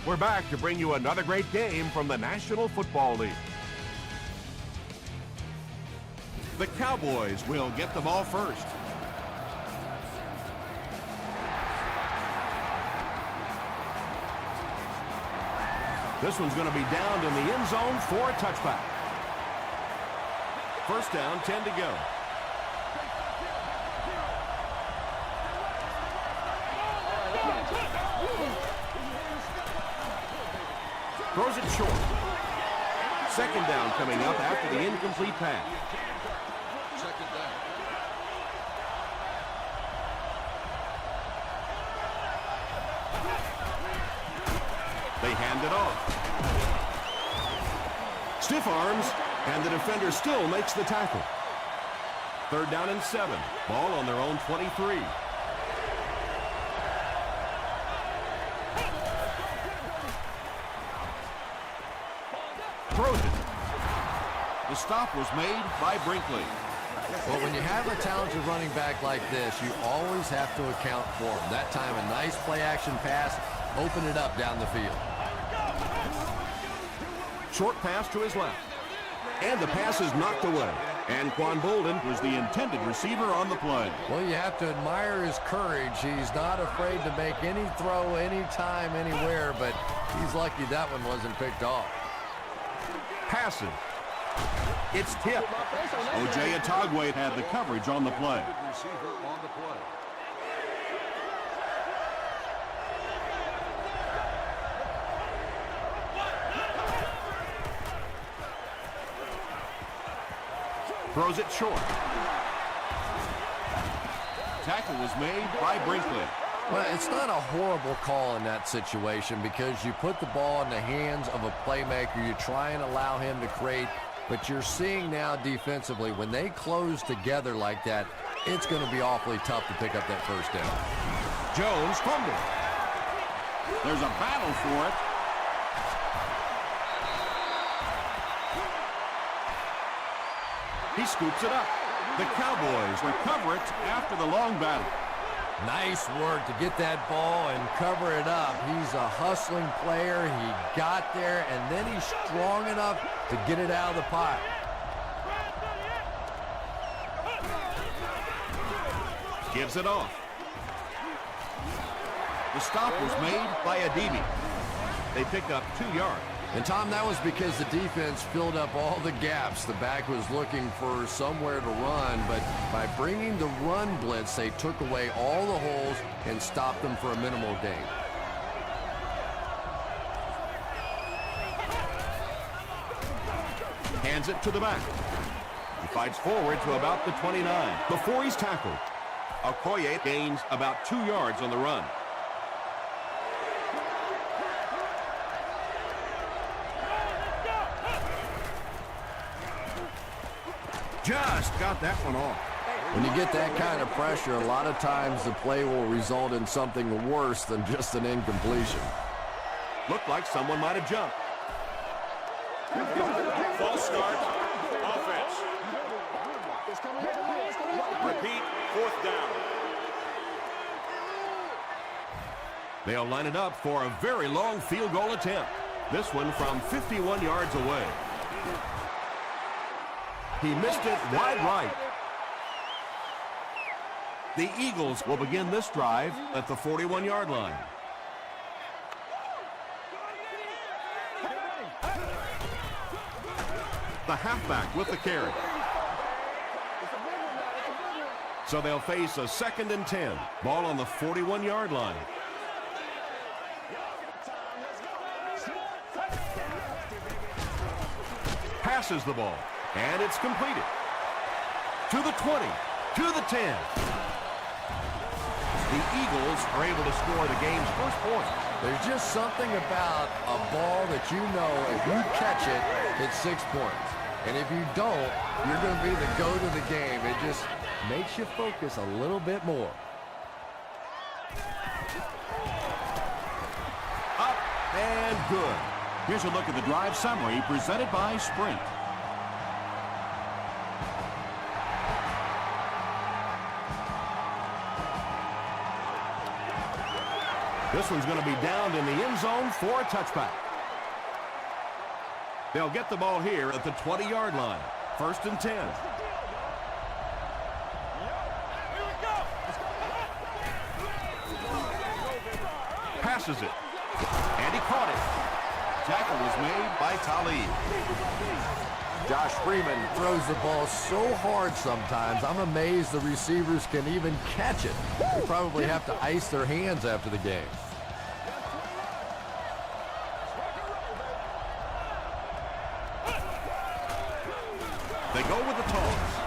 We're back to bring you another great game from the National Football League. The Cowboys will get the ball first. This one's going to be downed in the end zone for a touchback. First down, 10 to go. Throws it short. Second down coming up after the incomplete pass. Second down. They hand it off. Stiff arms, and the defender still makes the tackle. Third down and 7. Ball on their own 23. Throws it. The stop was made by Brinkley. Well, when you have a talented running back like this, you always have to account for him. That time, a nice play-action pass, open it up down the field. Short pass to his left. And the pass is knocked away. And Quan Bolden Was the intended receiver on the play. Well, you have to admire his courage. He's not afraid to make any throw, anytime, anywhere, but he's lucky that one wasn't picked off. passes. It's tipped. O.J. Atogwe had the coverage on the play. Receiver on the play. Throws it short. Tackle was made by Brinkley. Well, it's not a horrible call in that situation because you put the ball in the hands of a playmaker. You try and allow him to create, but you're seeing now defensively, when they close together like that, it's going to be awfully tough to pick up that first down. Jones fumbled. There's a battle for it. He scoops it up. The Cowboys recover it after the long battle. Nice work to get that ball and cover it up. He's a hustling player. He got there, and then he's strong enough to get it out of the pocket. Gives it off. The stop was made by Adibi. They pick up 2 yards. And, Tom, that was because the defense filled up all the gaps. The back was looking for somewhere to run, but by bringing the run blitz, they took away all the holes and stopped them for a minimal gain. Hands it to the back. He fights forward to about the 29 before he's tackled. Okoye gains about 2 yards on the run. Just got that one off. When you get that kind of pressure, a lot of times the play will result in something worse than just an incompletion. Looked like someone might have jumped. False start. Offense. Repeat, 4th down. They'll line it up for a very long field goal attempt. This one from 51 yards away. He missed it wide right. The Eagles will begin this drive at the 41-yard line. The halfback with the carry. So they'll face a 2nd and 10. Ball on the 41-yard line. Passes the ball. And it's completed. To the 20, to the 10. The Eagles are able to score the game's first point. There's just something about a ball that you know if you catch it, it's 6 points. And if you don't, you're going to be the goat of the game. It just makes you focus a little bit more. Up and good. Here's a look at the drive summary presented by Sprint. This one's going to be downed in the end zone for a touchback. They'll get the ball here at the 20-yard line. 1st and 10. Passes it. And he caught it. Tackle was made by Talib. Josh Freeman throws the ball so hard sometimes, I'm amazed the receivers can even catch it. They probably have to ice their hands after the game. They go with the toss.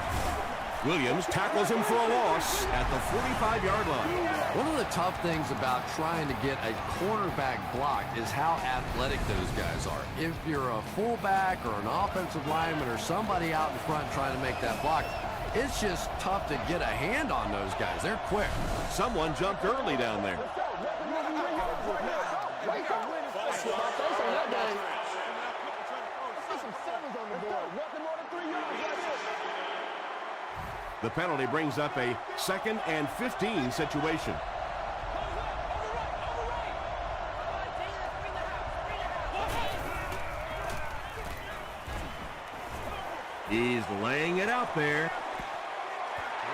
Williams tackles him for a loss at the 45-yard line. One of the tough things about trying to get a cornerback block is how athletic those guys are. If you're a fullback or an offensive lineman or somebody out in front trying to make that block, it's just tough to get a hand on those guys. They're quick. Someone jumped early down there. The penalty brings up a 2nd and 15 situation. He's laying it out there.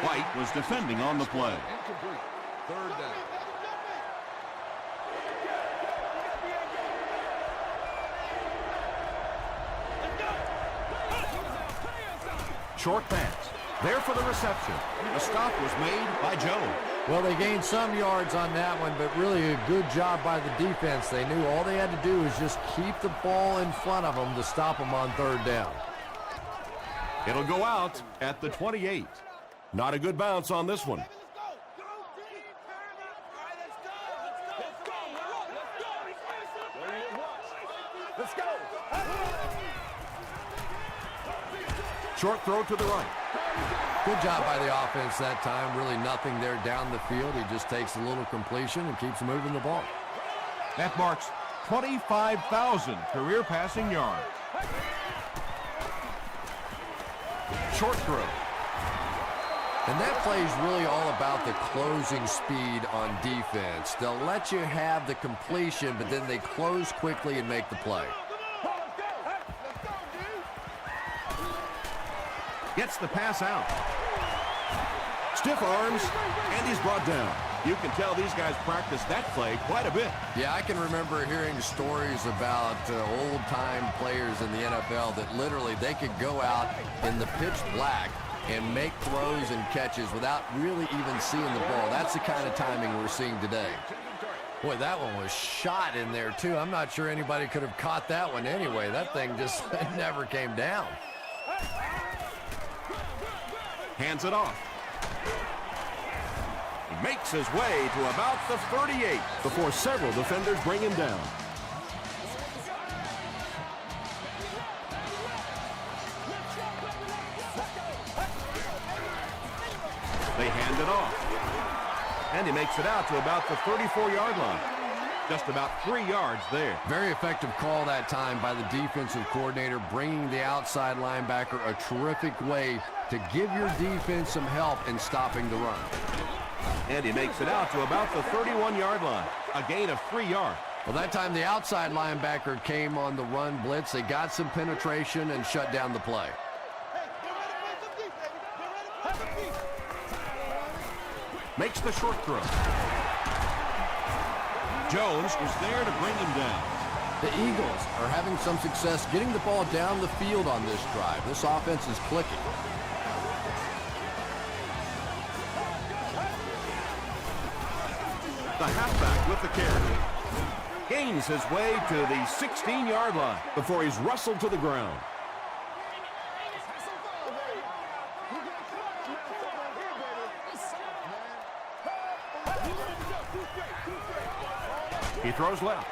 White was defending on the play. Incomplete. 3rd down. Short pass. There for the reception. The stop was made by Jones. Well, they gained some yards on that one, but really a good job by the defense. They knew all they had to do was just keep the ball in front of them to stop them on 3rd down. It'll go out at the 28. Not a good bounce on this one. Short throw to the right. Good job by the offense that time. Really nothing there down the field. He just takes a little completion and keeps moving the ball. That marks 25,000 career passing yards. Short throw. And that play is really all about the closing speed on defense. They'll let you have the completion, but then they close quickly and make the play. Gets the pass out. Stiff arms, and he's brought down. You can tell these guys practice that play quite a bit. Yeah, I can remember hearing stories about old-time players in the NFL that literally they could go out in the pitch black and make throws and catches without really even seeing the ball. That's the kind of timing we're seeing today. Boy, that one was shot in there, too. I'm not sure anybody could have caught that one anyway. That thing just never came down. Hands it off. He makes his way to about the 38 before several defenders bring him down. They hand it off. And he makes it out to about the 34-yard line. Just about 3 yards there. Very effective call that time by the defensive coordinator, bringing the outside linebacker a terrific way to give your defense some help in stopping the run. And he makes it out to about the 31-yard line. A gain of 3 yards. Well, that time the outside linebacker came on the run blitz. They got some penetration and shut down the play. Makes the short throw. Jones was there to bring him down. The Eagles are having some success getting the ball down the field on this drive. This offense is clicking. The halfback with the carry. Gains his way to the 16-yard line before he's wrestled to the ground. He throws left.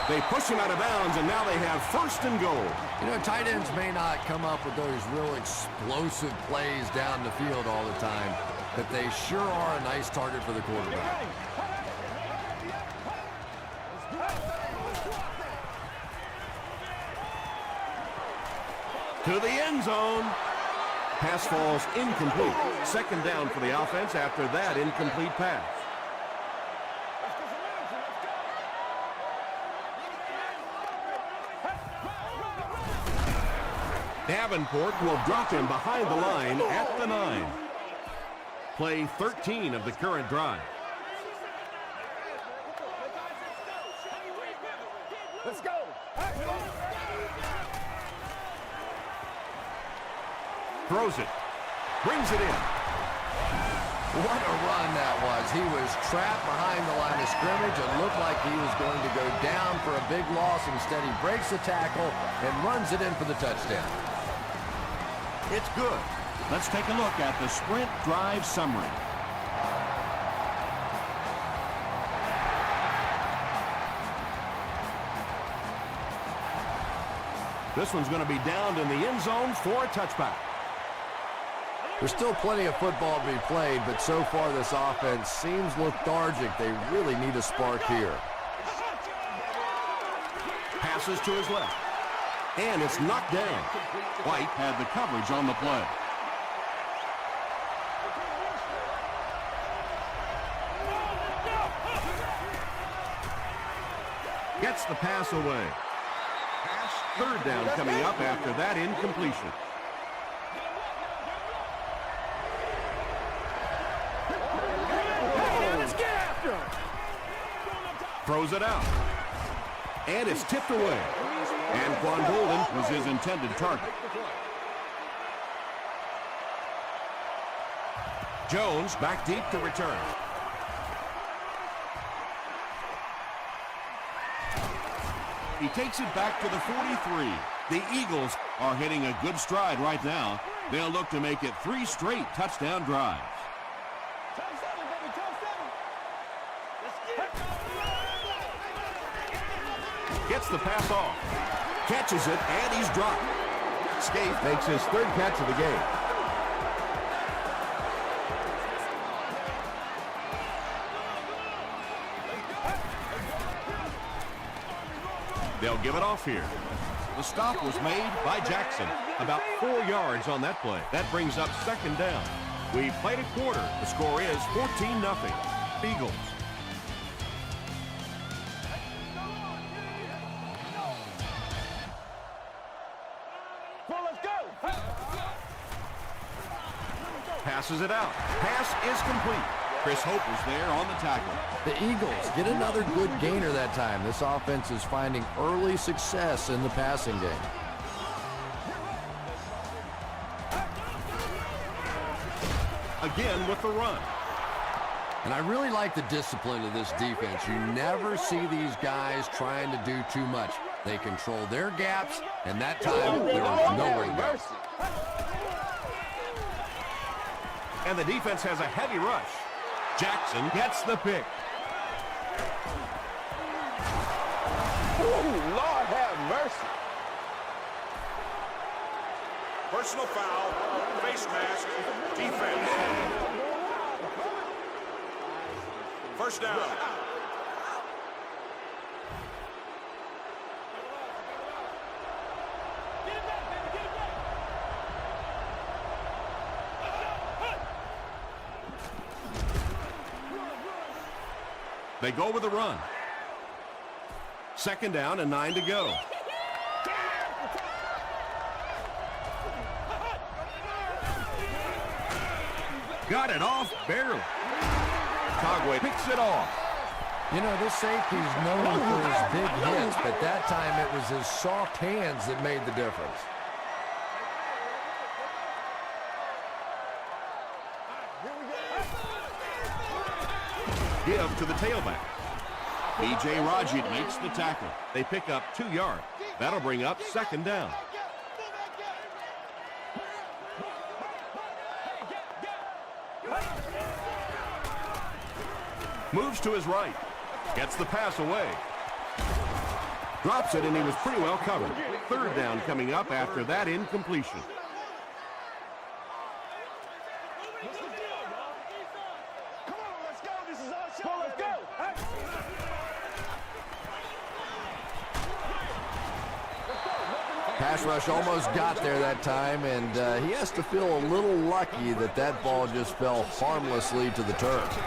They push him out of bounds, and now they have 1st and goal. You know, tight ends may not come up with those real explosive plays down the field all the time, but they sure are a nice target for the quarterback. To the end zone. Pass falls incomplete. 2nd down for the offense after that incomplete pass. Davenport will drop him behind the line at the 9. Play 13 of the current drive. Let's go. Throws it. Brings it in. What a run that was. He was trapped behind the line of scrimmage. It looked like he was going to go down for a big loss. Instead, he breaks the tackle and runs it in for the touchdown. It's good. Let's take a look at the sprint drive summary. This one's going to be downed in the end zone for a touchback. There's still plenty of football to be played, but so far this offense seems lethargic. They really need a spark here. Passes to his left. And it's knocked down. White had the coverage on the play. Gets the pass away. Third down coming up after that incompletion. Throws it out. And it's tipped away. Anquan Bolden Was his intended target. Jones back deep to return. He takes it back to the 43. The Eagles are hitting a good stride right now. They'll look to make it 3 straight touchdown drives. Gets the pass off. Catches it, and he's dropped. Scaife makes his 3rd catch of the game. They'll give it off here. The stop was made by Jackson. About 4 yards on that play. That brings up 2nd down. We played a quarter. The score is 14-0. Eagles. Passes it out. Pass is complete. Chris Hope was there on the tackle. The Eagles get another good gainer that time. This offense is finding early success in the passing game. Again with the run. And I really like the discipline of this defense. You never see these guys trying to do too much. They control their gaps, and that time there was nowhere to go. And the defense has a heavy rush. Jackson gets the pick. Ooh, Lord have mercy. Personal foul, face mask, defense. First down. They go with a run. 2nd down and 9 to go. Got it off barely. Cogway picks it off. You know, this safety's known for his big hits, but that time it was his soft hands that made the difference. Give to the tailback. B.J. Rodgett makes the tackle. They pick up 2 yards. That'll bring up 2nd down. Moves to his right. Gets the pass away. Drops it, and he was pretty well covered. 3rd down coming up after that incompletion. Pass rush almost got there that time, and he has to feel a little lucky that that ball just fell harmlessly to the turf.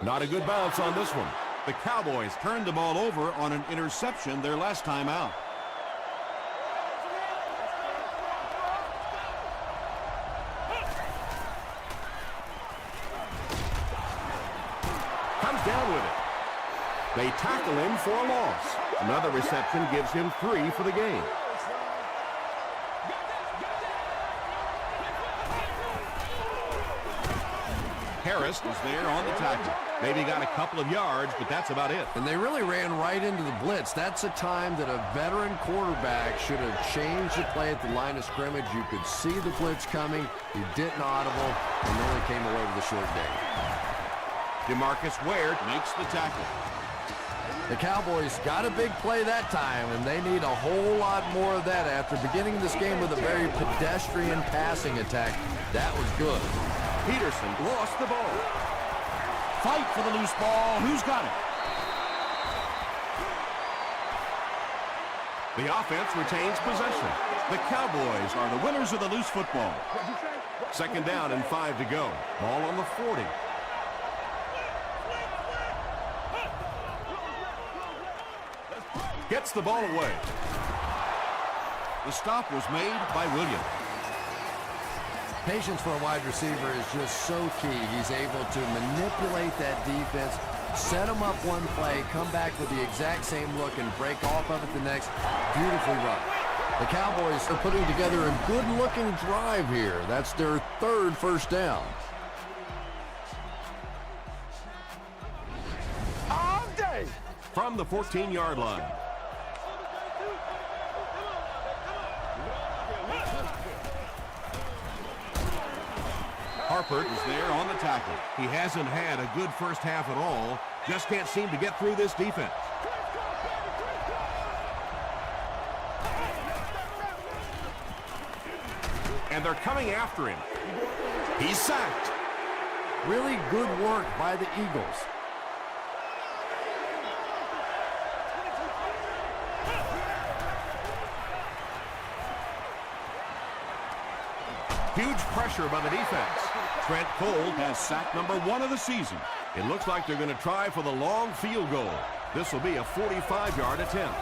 Not a good bounce on this one. The Cowboys turned the ball over on an interception their last time out. Comes down with it. They tackle him for a loss. Another reception gives him 3 for the game. Harris was there on the tackle. Maybe got a couple of yards, but that's about it. And they really ran right into the blitz. That's a time that a veteran quarterback should have changed the play at the line of scrimmage. You could see the blitz coming. You didn't audible, and then they came away with a short gain. DeMarcus Ware makes the tackle. The Cowboys got a big play that time, and they need a whole lot more of that after beginning this game with a very pedestrian passing attack. That was good. Peterson lost the ball. Fight for the loose ball. Who's got it? The offense retains possession. The Cowboys are the winners of the loose football. Second down and 5 to go. Ball on the 40. Gets the ball away. The stop was made by Williams. Patience for a wide receiver is just so key. He's able to manipulate that defense, set them up one play, come back with the exact same look, and break off of it the next. Beautifully run. The Cowboys are putting together a good-looking drive here. That's their 3rd first down. All day. From the 14-yard line. Harper is there on the tackle. He hasn't had a good first half at all. Just can't seem to get through this defense. And they're coming after him. He's sacked. Really good work by the Eagles. Huge pressure by the defense. Trent Cole has sack number 1 of the season. It looks like they're going to try for the long field goal. This will be a 45-yard attempt.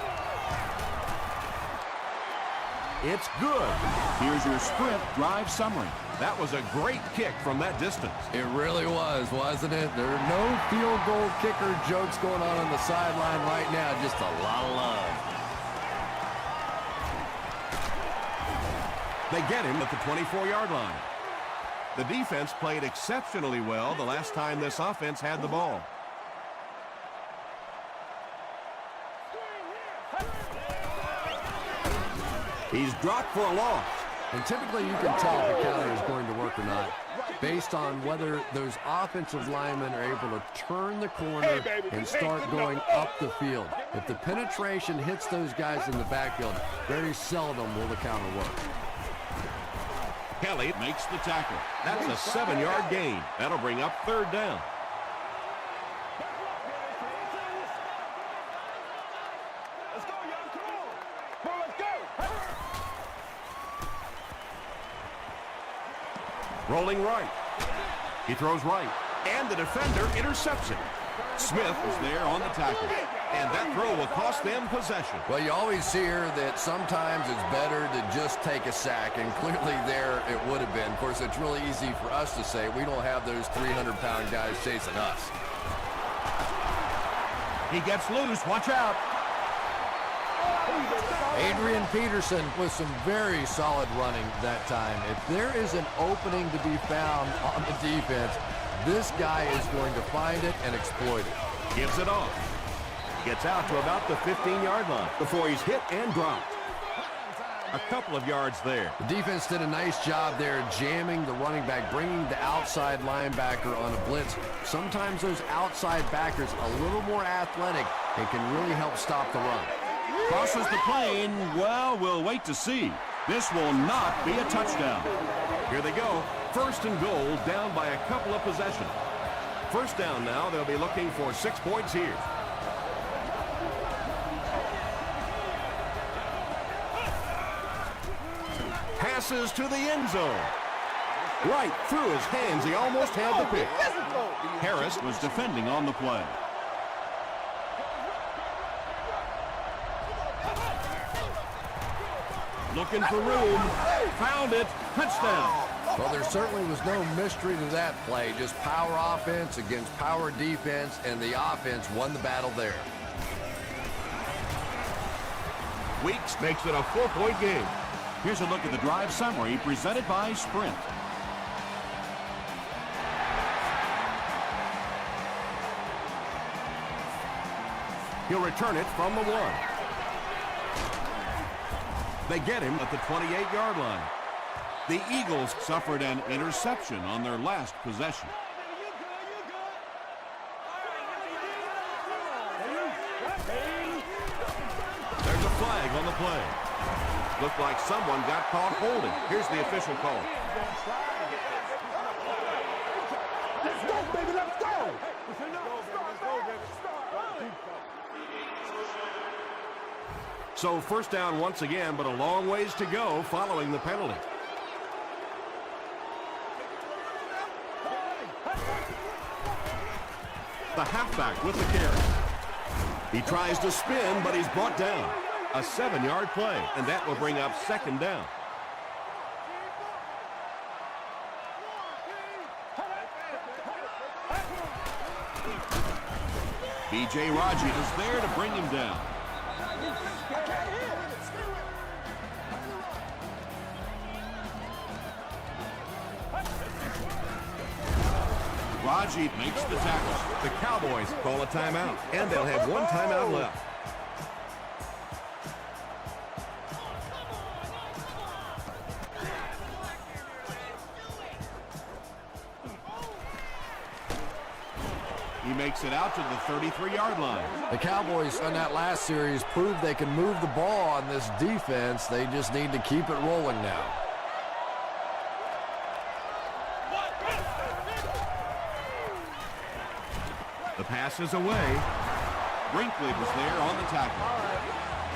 It's good. Here's your sprint drive summary. That was a great kick from that distance. It really was, wasn't it? There are no field goal kicker jokes going on the sideline right now. Just a lot of love. They get him at the 24-yard line. The defense played exceptionally well the last time this offense had the ball. He's dropped for a loss. And typically you can tell if the counter is going to work or not based on whether those offensive linemen are able to turn the corner and start going up the field. If the penetration hits those guys in the backfield, very seldom will the counter work. Kelly makes the tackle. That's a 7-yard gain. That'll bring up 3rd down. Let's go, young. Come on. Come on, let's go. Rolling right. He throws right. And the defender intercepts it. Smith was there on the tackle. And that throw will cost them possession. Well, you always hear that sometimes it's better to just take a sack, and clearly there it would have been. Of course, it's really easy for us to say. We don't have those 300-pound guys chasing us. He gets loose. Watch out. Adrian Peterson with some very solid running that time. If there is an opening to be found on the defense, this guy is going to find it and exploit it. Gives it off. Gets out to about the 15-yard line before he's hit and dropped. A couple of yards there. The defense did a nice job there jamming the running back, bringing the outside linebacker on a blitz. Sometimes those outside backers a little more athletic and can really help stop the run. Crosses the plane. Well, we'll wait to see. This will not be a touchdown. Here they go. 1st and goal, down by a couple of possessions. 1st down now. They'll be looking for 6 points here. Passes to the end zone. Right through his hands. He almost had the pick. Harris was defending on the play. Looking for room. Found it. Touchdown. Well, there certainly was no mystery to that play. Just power offense against power defense, and the offense won the battle there. Weeks makes it a 4-point game. Here's a look at the drive summary presented by Sprint. He'll return it from the 1. They get him at the 28-yard line. The Eagles suffered an interception on their last possession. There's a flag on the play. Looked like someone got caught holding. Here's the official call. Let's go, baby, let's go! So first down once again, but a long ways to go following the penalty. The halfback with the carry. He tries to spin, but he's brought down. A 7-yard play, and that will bring up second down. B.J. Raji is there to bring him down. Raji makes the tackle. The Cowboys call a timeout, and they'll have one timeout left. He makes it out to the 33-yard line. The Cowboys on that last series proved they can move the ball on this defense. They just need to keep it rolling now. The pass is away. Brinkley was there on the tackle.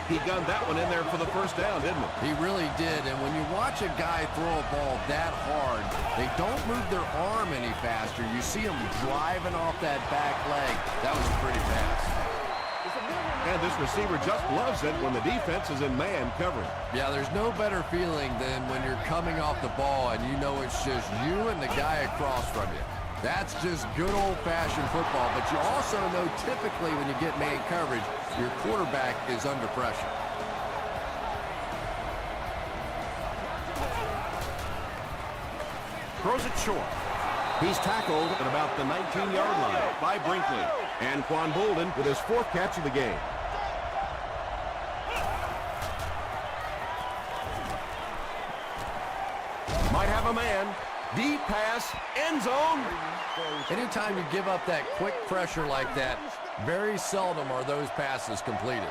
He gunned that one in there for the first down, didn't he? He really did, and when you watch a guy throw a ball that hard, they don't move their arm any faster. You see him driving off that back leg. That was a pretty pass. And this receiver just loves it when the defense is in man covering. Yeah, there's no better feeling than when you're coming off the ball and you know it's just you and the guy across from you. That's just good old-fashioned football, but you also know typically when you get man coverage, your quarterback is under pressure. Throws it short. He's tackled at about the 19-yard line by Brinkley. And Quan Bolden with his 4th catch of the game. Might have a man. Deep pass, end zone. Anytime you give up that quick pressure like that, very seldom are those passes completed.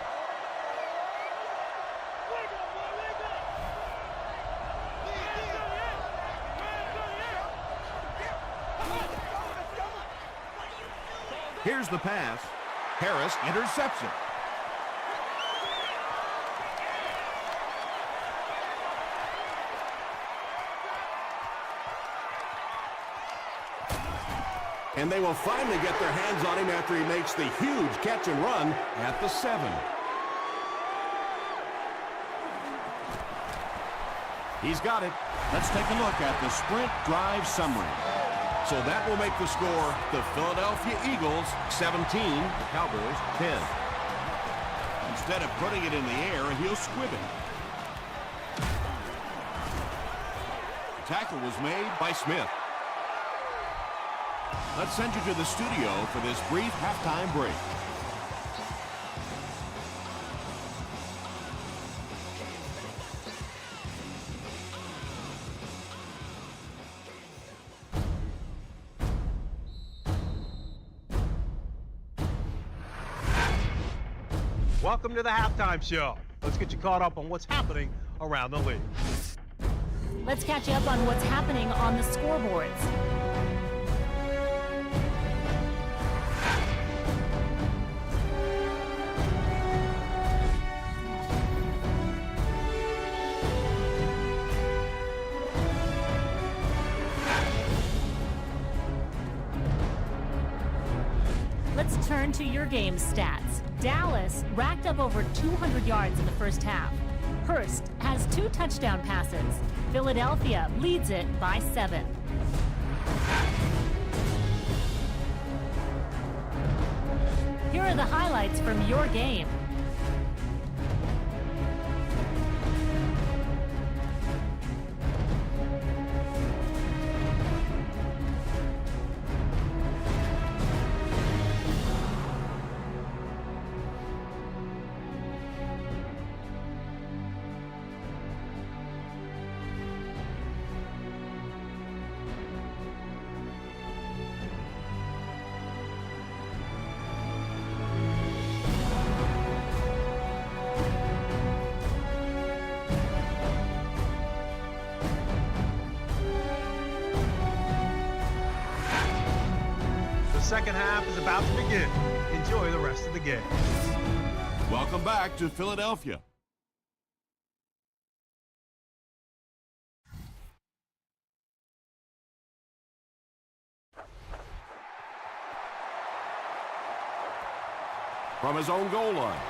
Here's the pass. Harris intercepts it. And they will finally get their hands on him after he makes the huge catch and run at the 7. He's got it. Let's take a look at the Sprint drive summary. So that will make the score the Philadelphia Eagles 17, the Cowboys 10. Instead of putting it in the air, he'll squib it. The tackle was made by Smith. Let's send you to the studio for this brief halftime break. Welcome to the halftime show. Let's get you caught up on what's happening around the league. Let's catch you up on what's happening on the scoreboards. Let's turn to your game stats. Dallas racked up over 200 yards in the first half. Hurst had has 2 touchdown passes. Philadelphia leads it by 7. Here are the highlights from your game. The second half is about to begin. Enjoy the rest of the game. Welcome back to Philadelphia. From his own goal line.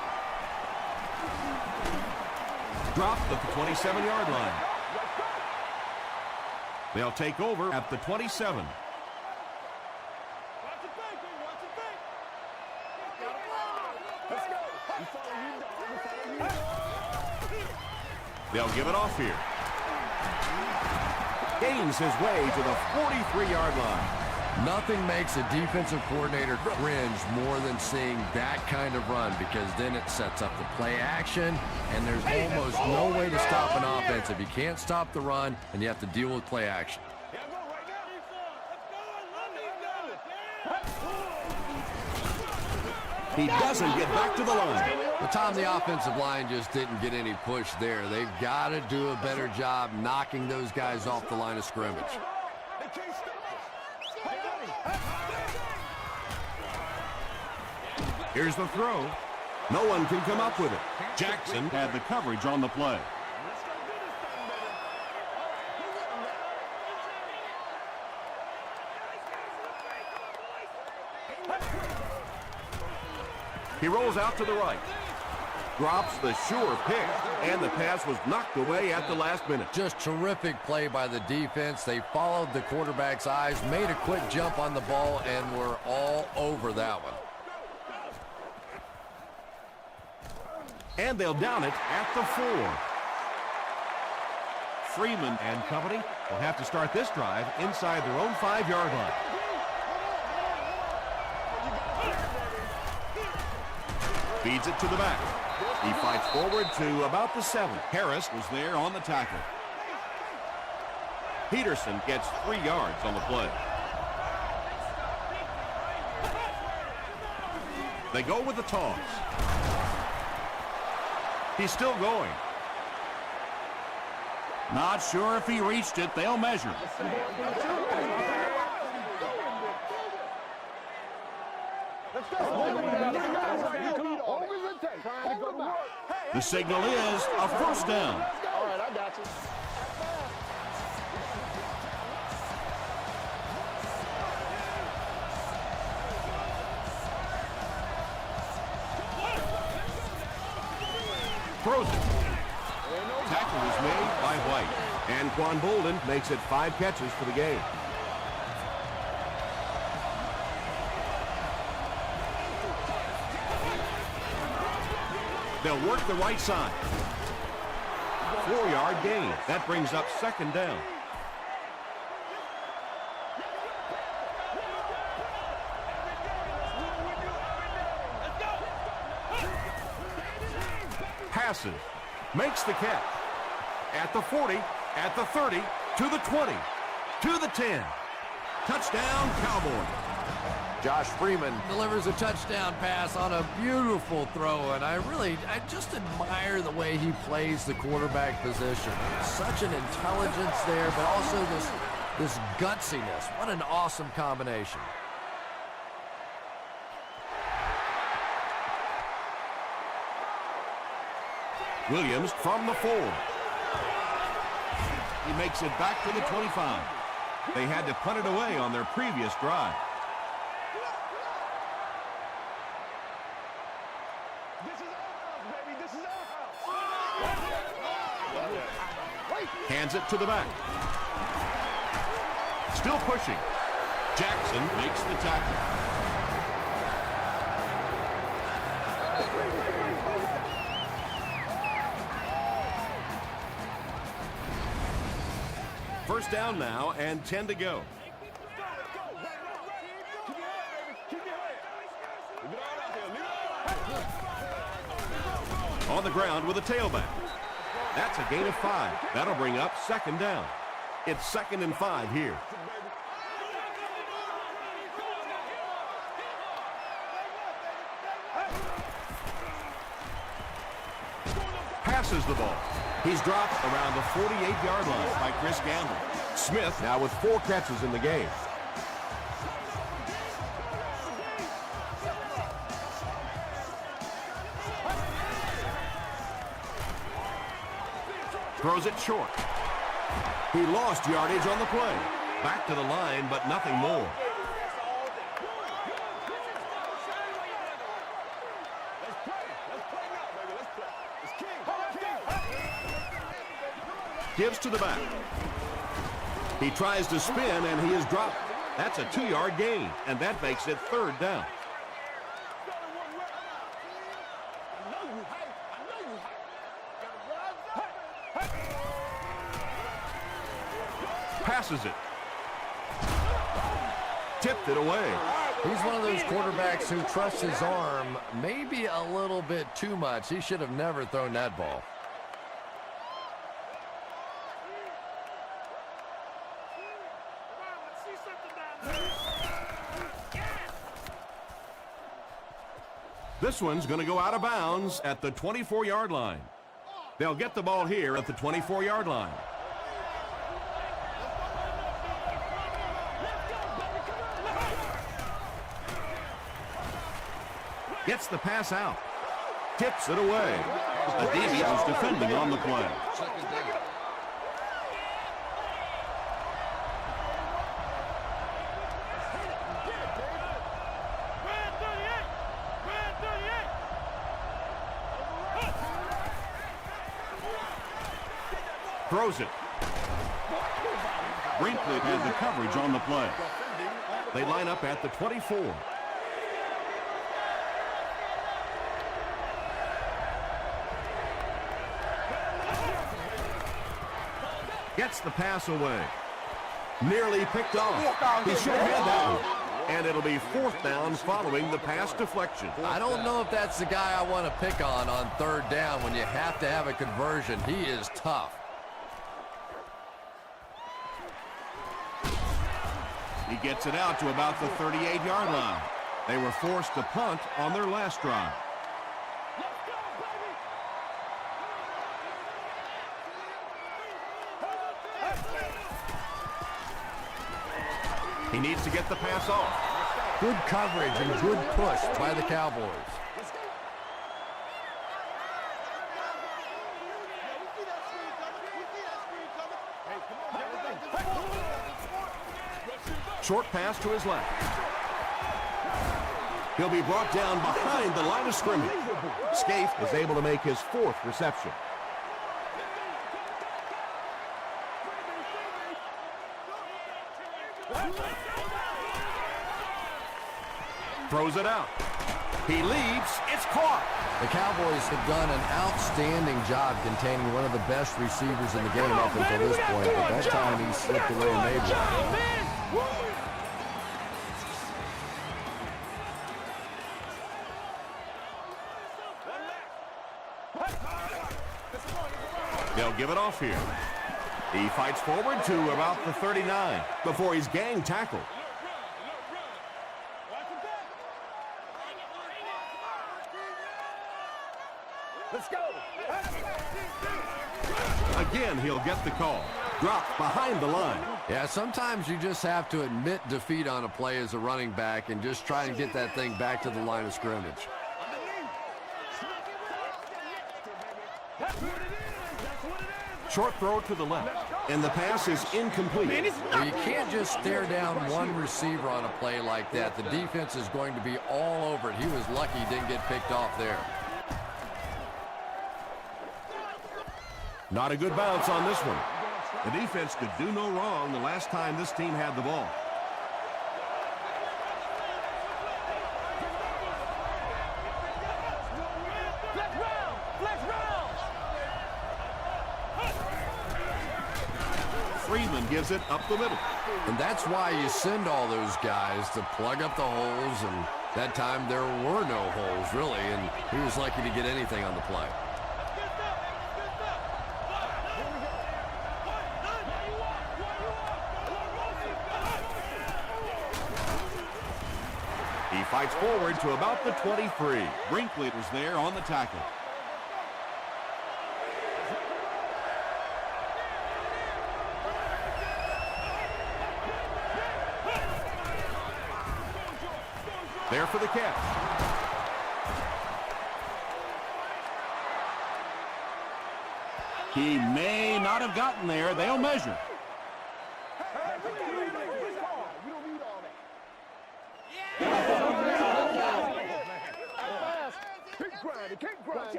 Dropped at the 27-yard line. They'll take over at the 27. They'll give it off here. Gains his way to the 43-yard line. Nothing makes a defensive coordinator cringe more than seeing that kind of run, because then it sets up the play action, and there's almost no way to stop an offense if you can't stop the run and you have to deal with play action. He doesn't get back to the line. But Tom, the offensive line just didn't get any push there. They've got to do a better job knocking those guys off the line of scrimmage. Here's the throw. No one can come up with it. Jackson had the coverage on the play. He rolls out to the right. Drops the sure pick, and the pass was knocked away at the last minute. Just terrific play by the defense. They followed the quarterback's eyes, made a quick jump on the ball, and were all over that one. And they'll down it at the 4. Freeman and company will have to start this drive inside their own 5-yard line. Feeds it to the back. He fights forward to about the 7. Harris was there on the tackle. Peterson gets 3 yards on the play. They go with the toss. He's still going. Not sure if he reached it. They'll measure. The signal is a first down. All right, I got you. Throws it. Tackle is made by White. And Quan Bolden makes it 5 catches for the game. They'll work the right side. 4-yard gain. That brings up second down. Passes. Makes the catch. At the 40, at the 30, to the 20, to the 10. Touchdown, Cowboys. Josh Freeman delivers a touchdown pass on a beautiful throw, and I just admire the way he plays the quarterback position. Such an intelligence there, but also this gutsiness. What an awesome combination. Williams from the 4. He makes it back to the 25. They had to punt it away on their previous drive. This is our house, baby. This is our house. Hands it to the back. Still pushing. Jackson makes the tackle. First down now and 10 to go. On the ground with a tailback. That's a gain of 5. That'll bring up second down. It's 2nd and 5 here. Passes the ball. He's dropped around the 48-yard line by Chris Gamble. Smith now with 4 catches in the game. Throws it short. He lost yardage on the play. Back to the line, but nothing more. Gives to the back. He tries to spin, and he is dropped. That's a 2-yard gain, and that makes it 3rd down. Passes it. Tipped it away. He's one of those quarterbacks who trusts his arm maybe a little bit too much. He should have never thrown that ball. This one's going to go out of bounds at the 24-yard line. They'll get the ball here at the 24-yard line. Gets the pass out. Tips it away. Aditi was defending on the play. Throws it. Brinkley has the coverage on the play. They line up at the 24. Gets the pass away. Nearly picked off. He should have had that one. And it'll be 4th down following the pass deflection. I don't know if that's the guy I want to pick on 3rd down when you have to have a conversion. He is tough. He gets it out to about the 38-yard line. They were forced to punt on their last drive. He needs to get the pass off. Good coverage and good push by the Cowboys. Short pass to his left. He'll be brought down behind the line of scrimmage. Scaife is able to make his 4th reception. Throws it out. He leaps. It's caught. The Cowboys have done an outstanding job containing one of the best receivers in the game up until this point, but that time he slipped away and made one. They'll give it off here. He fights forward to about the 39 before he's gang tackled. Let's go. Again, he'll get the call. Dropped behind the line. Yeah, sometimes you just have to admit defeat on a play as a running back and just try and get that thing back to the line of scrimmage. Short throw to the left, and the pass is incomplete. Well, you can't just stare down one receiver on a play like that. The defense is going to be all over it. He was lucky he didn't get picked off there. Not a good bounce on this one. The defense could do no wrong the last time this team had the ball. Freeman gives it up the middle. And that's why you send all those guys to plug up the holes, and that time there were no holes, really, and he was lucky to get anything on the play. He fights forward to about the 23. Brinkley was there on the tackle. There for the catch. He may not have gotten there. They'll measure.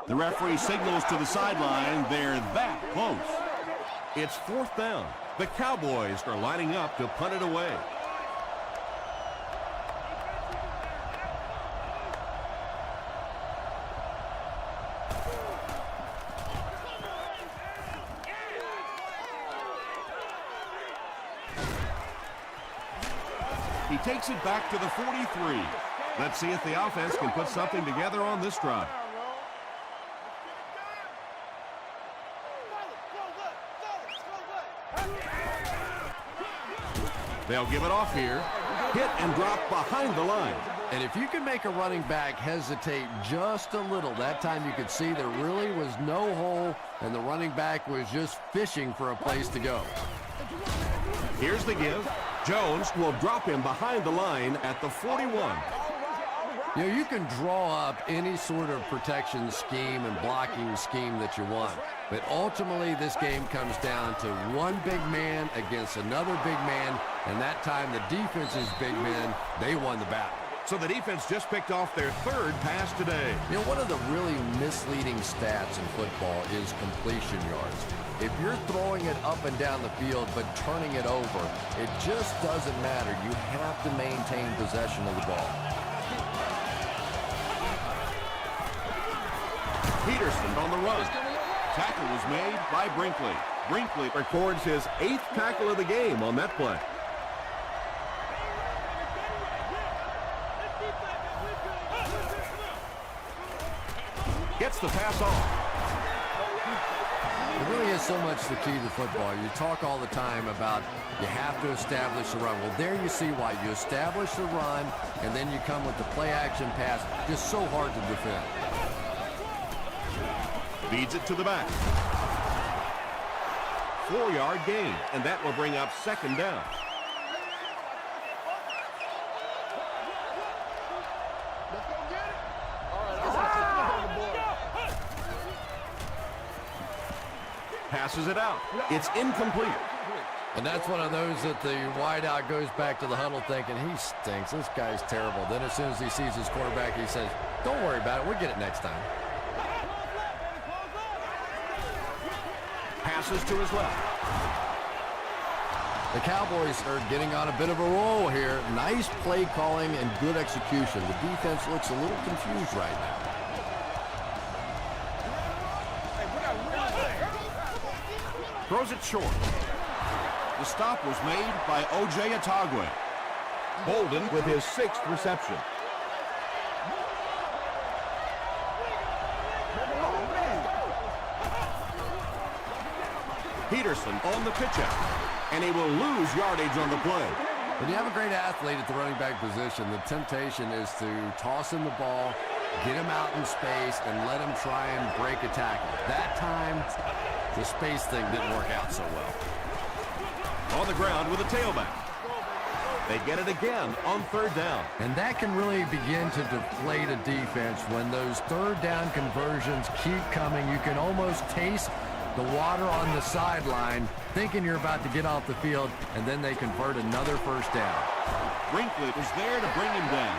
The referee signals to the sideline. They're that close. It's 4th down. The Cowboys are lining up to punt it away. He takes it back to the 43. Let's see if the offense can put something together on this drive. They'll give it off here. Hit and drop behind the line. And if you can make a running back hesitate just a little, that time you could see there really was no hole, and the running back was just fishing for a place to go. Here's the give. Jones will drop him behind the line at the 41. You know, you can draw up any sort of protection scheme and blocking scheme that you want, but ultimately this game comes down to one big man against another big man, and that time the defense's big men, they won the battle. So the defense just picked off their 3rd pass today. You know, one of the really misleading stats in football is completion yards. If you're throwing it up and down the field but turning it over, it just doesn't matter. You have to maintain possession of the ball. Peterson on the run. Tackle was made by Brinkley. Brinkley records his 8th tackle of the game on that play. Gets the pass off. It really is so much the key to football. You talk all the time about you have to establish the run. Well, there you see why. You establish the run, and then you come with the play-action pass. Just so hard to defend. Feeds it to the back. 4-yard gain, and that will bring up 2nd down. Passes it out. It's incomplete. And that's one of those that the wideout goes back to the huddle thinking, he stinks. This guy's terrible. Then as soon as he sees his quarterback, he says, don't worry about it. We'll get it next time. Passes to his left. The Cowboys are getting on a bit of a roll here. Nice play calling and good execution. The defense looks a little confused right now. Throws it short. The stop was made by O.J. Atagwe. Bolden with his 6th reception. Peterson on the pitch out, and he will lose yardage on the play. When you have a great athlete at the running back position, the temptation is to toss him the ball, get him out in space, and let him try and break a tackle. That time, the space thing didn't work out so well. On the ground with a tailback. They get it again on 3rd down. And that can really begin to deflate a defense when those 3rd down conversions keep coming. You can almost taste the water on the sideline, thinking you're about to get off the field, and then they convert another 1st down. Brinkley was there to bring him down.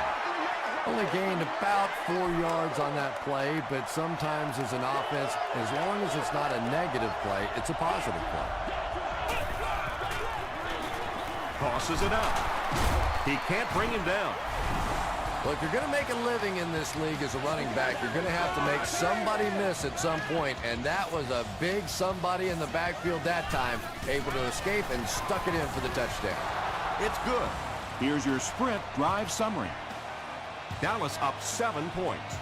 Only gained about 4 yards on that play, but sometimes as an offense, as long as it's not a negative play, it's a positive play. Tosses it out. He can't bring him down. Look, you're going to make a living in this league as a running back. You're going to have to make somebody miss at some point, and that was a big somebody in the backfield that time, able to escape and stuck it in for the touchdown. It's good. Here's your sprint drive summary. Dallas up 7 points.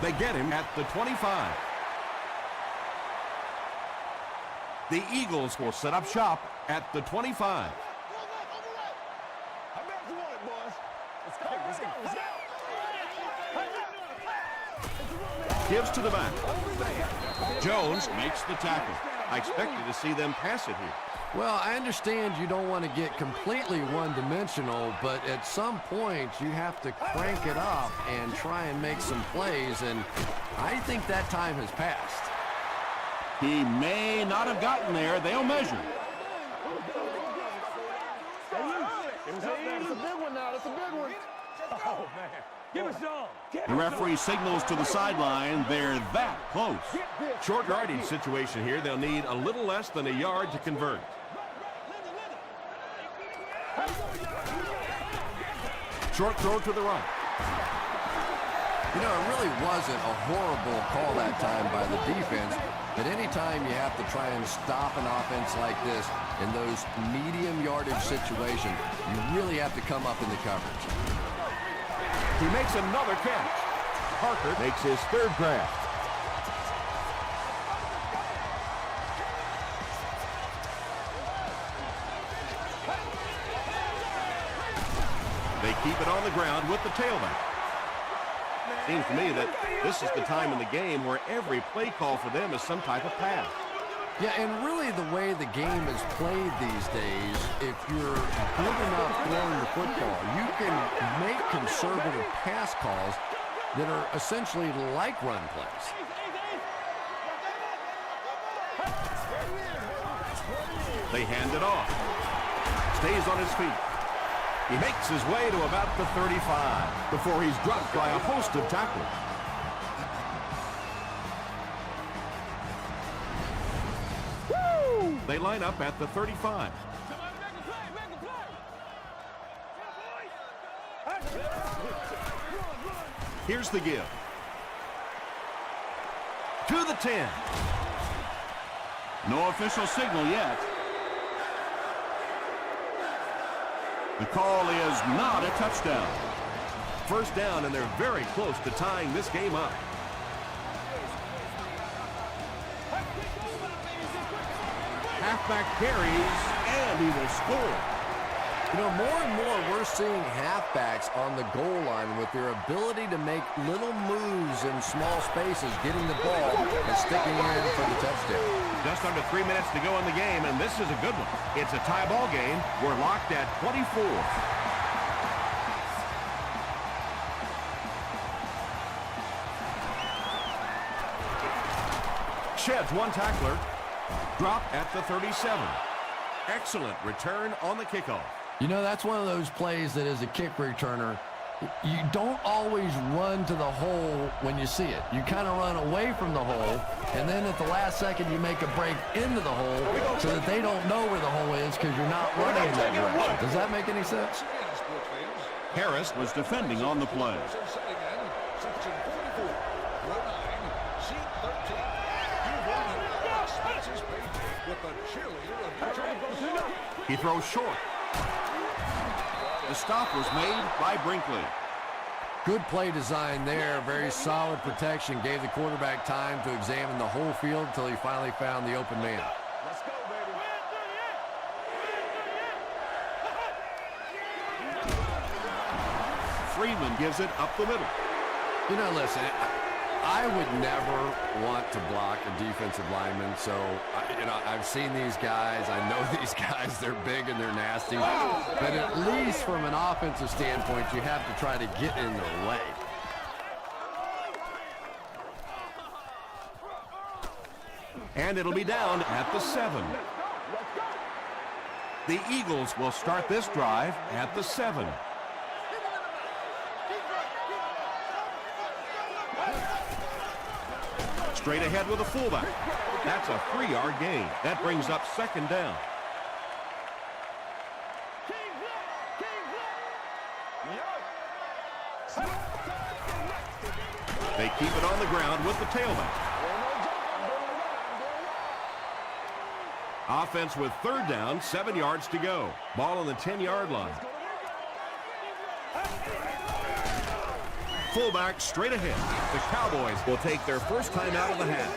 They get him at the 25. The Eagles will set up shop at the 25. Gives to the back. Jones makes the tackle. I expected to see them pass it here. Well, I understand you don't want to get completely one-dimensional, but at some point you have to crank it up and try and make some plays, and I think that time has passed. He may not have gotten there. They'll measure. It's a big one now. It's a big one. Oh, man. Give us some. The referee signals to the sideline. They're that close. Short yardage situation here. They'll need a little less than a yard to convert. Short throw to the right. You know, it really wasn't a horrible call that time by the defense, but anytime you have to try and stop an offense like this in those medium yardage situations, you really have to come up in the coverage. He makes another catch. Parker makes his third grab. They keep it on the ground with the tailback. Seems to me that this is the time in the game where every play call for them is some type of pass. Yeah, and really the way the game is played these days, if you're good enough throwing the football, you can make conservative pass calls that are essentially like run plays. They hand it off. Stays on his feet. He makes his way to about the 35 before he's dropped by a host of tacklers. Woo! They line up at the 35. Here's the give. To the 10. No official signal yet. The call is not a touchdown. First down, and they're very close to tying this game up. Halfback carries, and he will score. You know, more and more we're seeing halfbacks on the goal line with their ability to make little moves in small spaces, getting the ball and sticking it in for the touchdown. Just under 3 minutes to go in the game, and this is a good one. It's a tie ball game. We're locked at 24. Sheds one tackler. Drop at the 37. Excellent return on the kickoff. You know, that's one of those plays that as a kick returner, you don't always run to the hole when you see it. You kind of run away from the hole, and then at the last second you make a break into the hole so that they don't know where the hole is because you're not running in that direction. Does that make any sense? Harris was defending on the play. He throws short. The stop was made by Brinkley. Good play design there. Very solid protection. Gave the quarterback time to examine the whole field until he finally found the open man. Let's go, baby. Freeman gives it up the middle. You know, listen, I would never want to block a defensive lineman, so, I've seen these guys. I know these guys. They're big and they're nasty. But at least from an offensive standpoint, you have to try to get in their way. And it'll be down at the 7. The Eagles will start this drive at the 7. Straight ahead with a fullback. That's a 3-yard gain. That brings up second down. They keep it on the ground with the tailback. Offense with third down, 7 yards to go. Ball on the 10-yard line. Fullback straight ahead. The Cowboys will take their first time out of the half.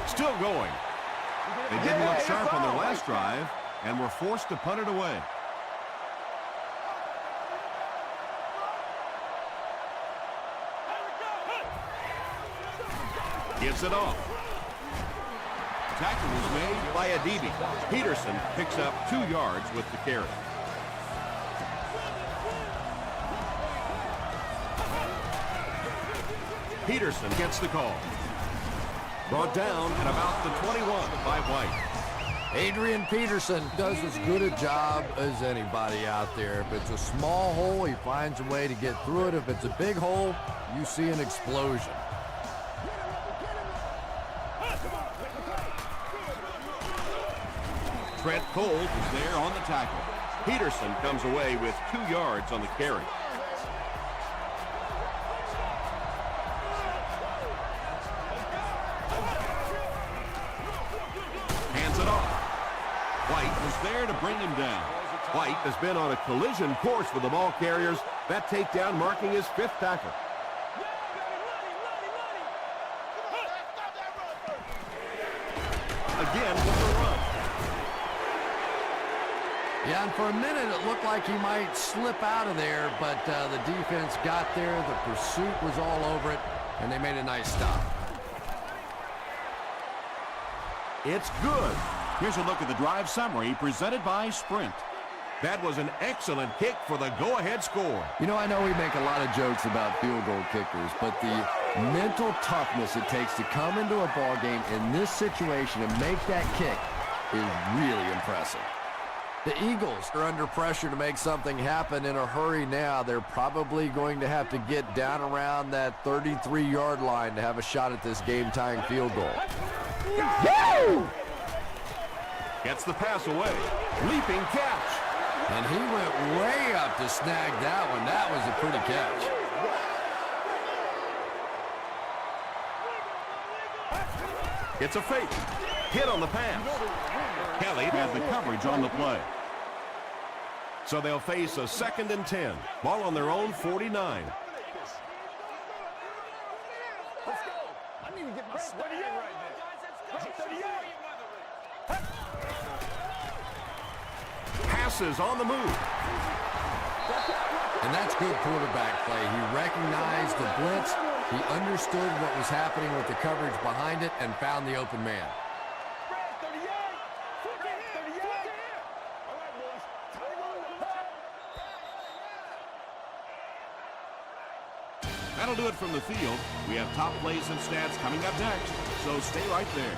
Still going. They didn't look sharp on their last drive and were forced to punt it away. Gives it off. Tackle was made by Adibi. Peterson picks up 2 yards with the carry. Peterson gets the call. Brought down at about the 21 by White. Adrian Peterson does as good a job as anybody out there. If it's a small hole, he finds a way to get through it. If it's a big hole, you see an explosion. Trent Cole is there on the tackle. Peterson comes away with 2 yards on the carry. Hands it off. White was there to bring him down. White has been on a collision course with the ball carriers. That takedown marking his 5th tackle. Again with the run. Yeah, and for a minute it looked like he might slip out of there, but the defense got there, the pursuit was all over it, and they made a nice stop. It's good. Here's a look at the drive summary presented by Sprint. That was an excellent kick for the go-ahead score. You know, I know we make a lot of jokes about field goal kickers, but the mental toughness it takes to come into a ball game in this situation and make that kick is really impressive. The Eagles are under pressure to make something happen in a hurry now. They're probably going to have to get down around that 33-yard line to have a shot at this game-tying field goal. Woo! Gets the pass away. Leaping catch. And he went way up to snag that one. That was a pretty catch. It's a fake. Hit on the pass. Kelly had the coverage on the play. So they'll face a 2nd and 10. Ball on their own 49. Passes on the move. And that's good quarterback play. He recognized the blitz. He understood what was happening with the coverage behind it and found the open man. That'll do it from the field. We have top plays and stats coming up next, so stay right there.